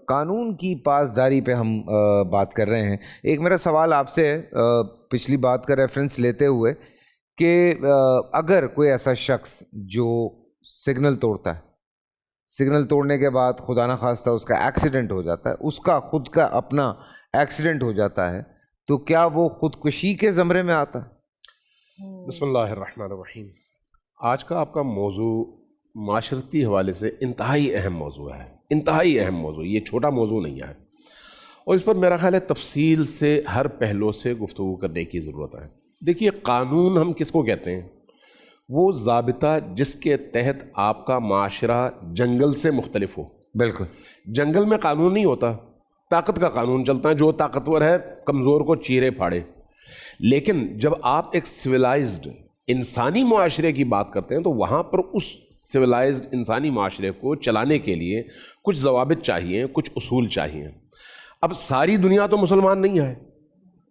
قانون کی پاسداری پہ ہم بات کر رہے ہیں. ایک میرا سوال آپ سے ہے پچھلی بات کا ریفرنس لیتے ہوئے کہ اگر کوئی ایسا شخص جو سگنل توڑتا ہے، سگنل توڑنے کے بعد خدا نخواستہ اس کا ایکسیڈنٹ ہو جاتا ہے، اس کا خود کا اپنا ایکسیڈنٹ ہو جاتا ہے، تو کیا وہ خودکشی کے زمرے میں آتا ہے؟ بسم اللہ الرحمن الرحیم. آج کا آپ کا موضوع معاشرتی حوالے سے انتہائی اہم موضوع ہے، انتہائی اہم موضوع. یہ چھوٹا موضوع نہیں ہے اور اس پر میرا خیال ہے تفصیل سے ہر پہلو سے گفتگو کرنے کی ضرورت ہے. دیکھیے، قانون ہم کس کو کہتے ہیں؟ وہ ضابطہ جس کے تحت آپ کا معاشرہ جنگل سے مختلف ہو. بالکل. جنگل میں قانون نہیں ہوتا، طاقت کا قانون چلتا ہے، جو طاقتور ہے کمزور کو چیرے پھاڑے. لیکن جب آپ ایک سویلائزڈ انسانی معاشرے کی بات کرتے ہیں تو وہاں پر اس سویلائزڈ انسانی معاشرے کو چلانے کے لیے کچھ ضوابط چاہیے، کچھ اصول چاہیے. اب ساری دنیا تو مسلمان نہیں ہے.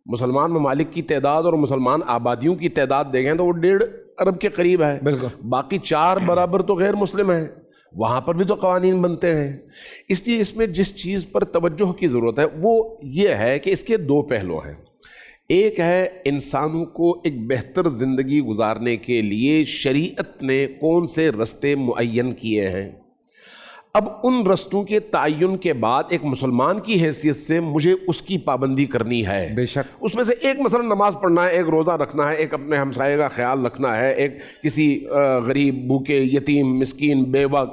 مسلمان ممالک کی تعداد اور مسلمان آبادیوں کی تعداد دیکھیں تو وہ 1.5 ارب کے قریب ہے. بالکل. باقی 4 برابر تو غیر مسلم ہیں، وہاں پر بھی تو قوانین بنتے ہیں. اس لیے اس میں جس چیز پر توجہ کی ضرورت ہے وہ یہ ہے کہ اس کے 2 پہلو ہیں. ایک ہے انسانوں کو ایک بہتر زندگی گزارنے کے لیے شریعت نے کون سے رستے معین کیے ہیں. اب ان رستوں کے تعین کے بعد ایک مسلمان کی حیثیت سے مجھے اس کی پابندی کرنی ہے. بے شک. اس میں سے ایک مثلا نماز پڑھنا ہے، ایک روزہ رکھنا ہے، ایک اپنے ہمسائے کا خیال رکھنا ہے، ایک کسی غریب، بھوکے، یتیم، مسکین، بیوہ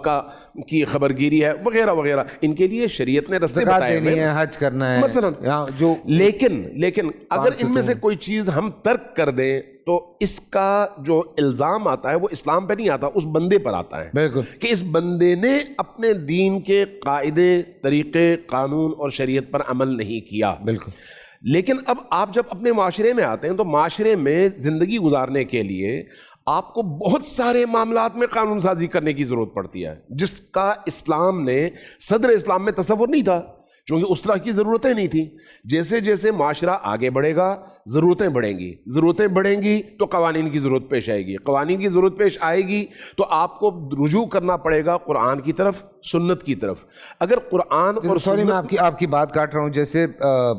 کی خبرگیری ہے، وغیرہ وغیرہ. ان کے لیے شریعت نے رستے بتائے دینی ہے، حج کرنا ہے مثلا. جو لیکن اگر ان میں سے کوئی چیز ہم ترک کر دیں تو اس کا جو الزام آتا ہے وہ اسلام پہ نہیں آتا، اس بندے پر آتا ہے. بالکل. کہ اس بندے نے اپنے دین کے قاعدے، طریقے، قانون اور شریعت پر عمل نہیں کیا. بالکل. لیکن اب آپ جب اپنے معاشرے میں آتے ہیں تو معاشرے میں زندگی گزارنے کے لیے آپ کو بہت سارے معاملات میں قانون سازی کرنے کی ضرورت پڑتی ہے، جس کا اسلام نے صدر اسلام میں تصور نہیں تھا، چونکہ اس طرح کی ضرورتیں نہیں تھیں. جیسے جیسے معاشرہ آگے بڑھے گا ضرورتیں بڑھیں گی، ضرورتیں بڑھیں گی تو قوانین کی ضرورت پیش آئے گی، قوانین کی ضرورت پیش آئے گی تو آپ کو رجوع کرنا پڑے گا قرآن کی طرف، سنت کی طرف. اگر قرآن اور سوری میں آپ کی بات کاٹ رہا ہوں. جیسے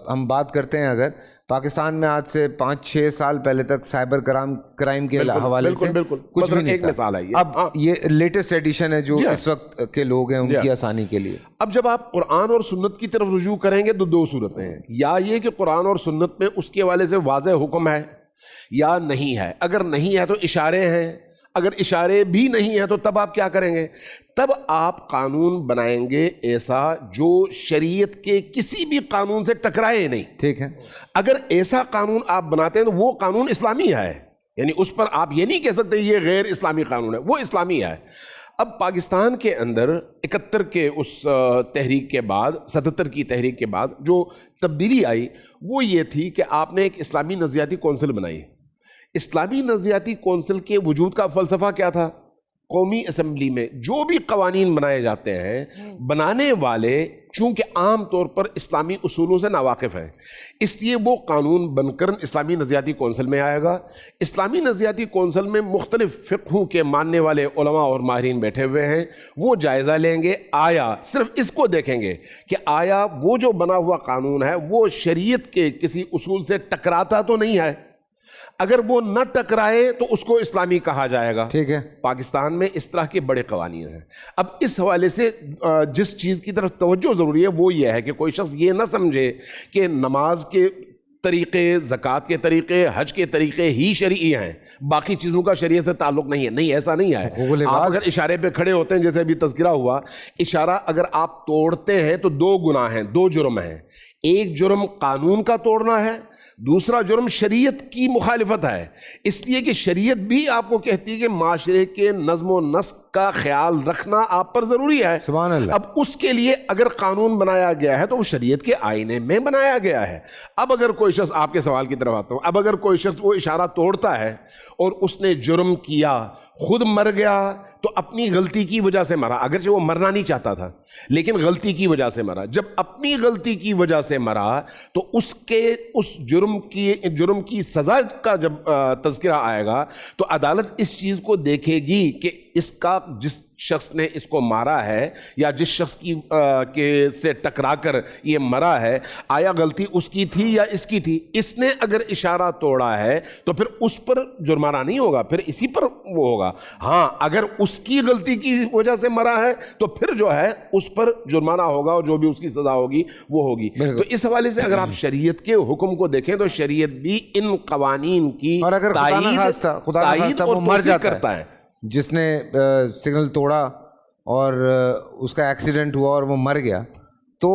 ہم بات کرتے ہیں، اگر پاکستان میں آج سے 5-6 سال پہلے تک سائبر کرائم کے حوالے سے کچھ بھی نہیں تھا. اب یہ لیٹسٹ ایڈیشن ہے جو اس وقت کے لوگ ہیں ان کی آسانی کے لیے. اب جب آپ قرآن اور سنت کی طرف رجوع کریں گے تو 2 صورتیں ہیں. یا یہ کہ قرآن اور سنت میں اس کے حوالے سے واضح حکم ہے یا نہیں ہے. اگر نہیں ہے تو اشارے ہیں، اگر اشارے بھی نہیں ہیں تو تب آپ کیا کریں گے؟ تب آپ قانون بنائیں گے ایسا جو شریعت کے کسی بھی قانون سے ٹکرائے نہیں. ٹھیک ہے. اگر ایسا قانون آپ بناتے ہیں تو وہ قانون اسلامی ہے، یعنی اس پر آپ یہ نہیں کہہ سکتے یہ غیر اسلامی قانون ہے، وہ اسلامی ہے. اب پاکستان کے اندر 71 کے اس تحریک کے بعد، 77 کی تحریک کے بعد جو تبدیلی آئی وہ یہ تھی کہ آپ نے ایک اسلامی نظریاتی کونسل بنائی. اسلامی نظریاتی کونسل کے وجود کا فلسفہ کیا تھا؟ قومی اسمبلی میں جو بھی قوانین بنائے جاتے ہیں، بنانے والے چونکہ عام طور پر اسلامی اصولوں سے ناواقف ہیں، اس لیے وہ قانون بن کر اسلامی نظریاتی کونسل میں آئے گا. اسلامی نظریاتی کونسل میں مختلف فقہوں کے ماننے والے علماء اور ماہرین بیٹھے ہوئے ہیں. وہ جائزہ لیں گے، آیا صرف اس کو دیکھیں گے کہ آیا وہ جو بنا ہوا قانون ہے وہ شریعت کے کسی اصول سے ٹکراتا تو نہیں ہے. اگر وہ نہ ٹکرائے تو اس کو اسلامی کہا جائے گا. ٹھیک ہے. پاکستان میں اس طرح کے بڑے قوانین ہیں. اب اس حوالے سے جس چیز کی طرف توجہ ضروری ہے وہ یہ ہے کہ کوئی شخص یہ نہ سمجھے کہ نماز کے طریقے، زکوٰۃ کے طریقے، حج کے طریقے ہی شرعی ہیں، باقی چیزوں کا شریعت سے تعلق نہیں ہے. نہیں، ایسا نہیں ہے. آپ اگر اشارے پہ کھڑے ہوتے ہیں، جیسے ابھی تذکرہ ہوا، اشارہ اگر آپ توڑتے ہیں تو 2 گناہ ہیں، 2 جرم ہیں. ایک جرم قانون کا توڑنا ہے، دوسرا جرم شریعت کی مخالفت ہے. اس لیے کہ شریعت بھی آپ کو کہتی ہے کہ معاشرے کے نظم و نسق کا خیال رکھنا آپ پر ضروری ہے. سبحان اللہ. اب اس کے لیے اگر قانون بنایا گیا ہے تو وہ شریعت کے آئینے میں بنایا گیا ہے. اب اگر کوئی شخص، آپ کے سوال کی طرف آتا ہوں، اب اگر کوئی شخص وہ اشارہ توڑتا ہے اور اس نے جرم کیا، خود مر گیا تو اپنی غلطی کی وجہ سے مرا، اگرچہ وہ مرنا نہیں چاہتا تھا لیکن غلطی کی وجہ سے مرا. جب اپنی غلطی کی وجہ سے مرا تو اس جرم کی سزا کا جب تذکرہ آئے گا تو عدالت اس چیز کو دیکھے گی کہ اس کا جس شخص نے اس کو مارا ہے یا جس شخص کی سے ٹکرا کر یہ مرا ہے, آیا غلطی اس کی تھی یا اس کی تھی؟ اس نے اگر اشارہ توڑا ہے تو پھر اس پر جرمانہ نہیں ہوگا, پھر اسی پر وہ ہوگا. ہاں اگر اس کی غلطی کی وجہ سے مرا ہے تو پھر جو ہے اس پر جرمانہ ہوگا اور جو بھی اس کی سزا ہوگی وہ ہوگی. تو اس حوالے سے اگر آپ شریعت کے حکم کو دیکھیں تو شریعت بھی ان قوانین کی اور اگر خدا نخواستہ وہ مر جاتا ہے, جس نے سگنل توڑا اور اس کا ایکسیڈنٹ ہوا اور وہ مر گیا, تو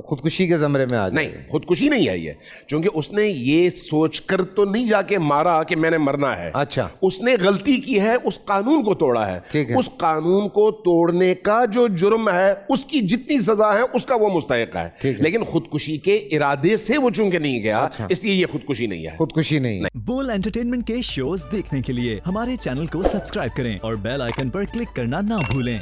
خودکشی کے زمرے میں آ جائے؟ نہیں, خودکشی نہیں ہے یہ, چونکہ اس نے یہ سوچ کر تو نہیں جا کے مارا کہ میں نے مرنا ہے. اچھا, اس نے غلطی کی ہے, اس قانون کو توڑا ہے. اس قانون کو توڑنے کا جو جرم ہے اس کی جتنی سزا ہے اس کا وہ مستحق ہے, لیکن خودکشی کے ارادے سے وہ چونکہ نہیں گیا اس لیے یہ خودکشی نہیں ہے. خودکشی نہیں. بول انٹرٹینمنٹ کے شوز دیکھنے کے لیے ہمارے چینل کو سبسکرائب کریں اور بیل آئیکن پر کلک کرنا نہ بھولیں.